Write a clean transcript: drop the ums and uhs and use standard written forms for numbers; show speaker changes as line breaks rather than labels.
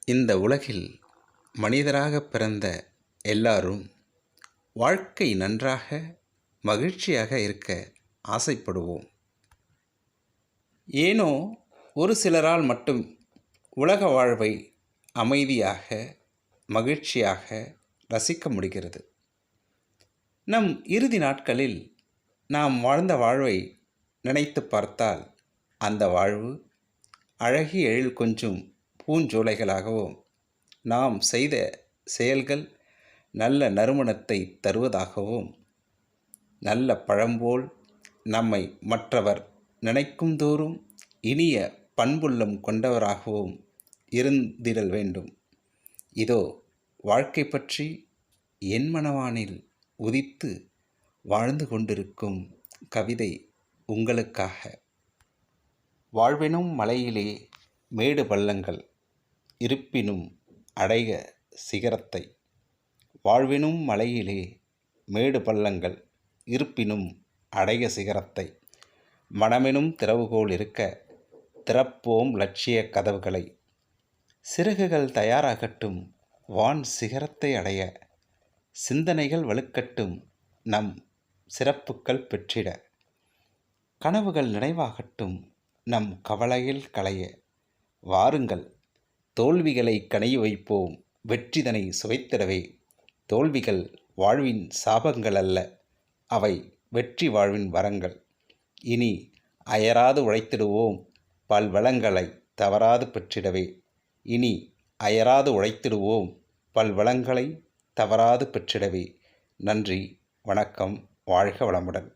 இந்த உலகில் மனிதராக பிறந்த எல்லாரும் வாழ்க்கை நன்றாக மகிழ்ச்சியாக இருக்க ஆசைப்படுவோம். ஏனோ ஒரு சிலரால் மட்டும் உலக வாழ்வை அமைதியாக மகிழ்ச்சியாக ரசிக்க முடிகிறது. நம் இறுதி நாட்களில் நாம் வாழ்ந்த வாழ்வை நினைத்து பார்த்தால் அந்த வாழ்வு அழகிய எழில் கொஞ்சும் பூஞ்சோலைகளாகவும், நாம் செய்த செயல்கள் நல்ல நறுமணத்தை தருவதாகவும், நல்ல பழம்போல் நம்மை மற்றவர் நினைக்கும் தோறும் இனிய பண்புள்ளம் கொண்டவராகவும் இருந்திடல் வேண்டும். இதோ வாழ்க்கை பற்றி என் மனவானில் உதித்து வாழ்ந்து கொண்டிருக்கும் கவிதை உங்களுக்காக. வாழ்வெனும் மலையிலே மேடு பள்ளங்கள் இருப்பினும் அடைய சிகரத்தை. வாழ்வெனும் மலையிலே மேடு பள்ளங்கள் இருப்பினும் அடைய சிகரத்தை. மனமெனும் திறவுகோல் இருக்க திறப்போம் லட்சிய கதவுகளை. சிறகுகள் தயாராகட்டும் வான் சிகரத்தை அடைய. சிந்தனைகள் வலுக்கட்டும் நம் சிறப்புக்கள் பெற்றிட. கனவுகள் நினைவாகட்டும் நம் கவலையில் களைய. வாருங்கள் தோல்விகளை கனைய வைப்போம் வெற்றிதனை சுவைத்திடவே. தோல்விகள் வாழ்வின் சாபங்கள் அல்ல, அவை வெற்றி வாழ்வின் வரங்கள். இனி அயராது உழைத்திடுவோம் பல்வளங்களை தவறாது பெற்றிடவே. இனி அயராது உழைத்திடுவோம் பல்வளங்களை தவறாது பெற்றிடவே. நன்றி, வணக்கம், வாழ்க வளமுடன்.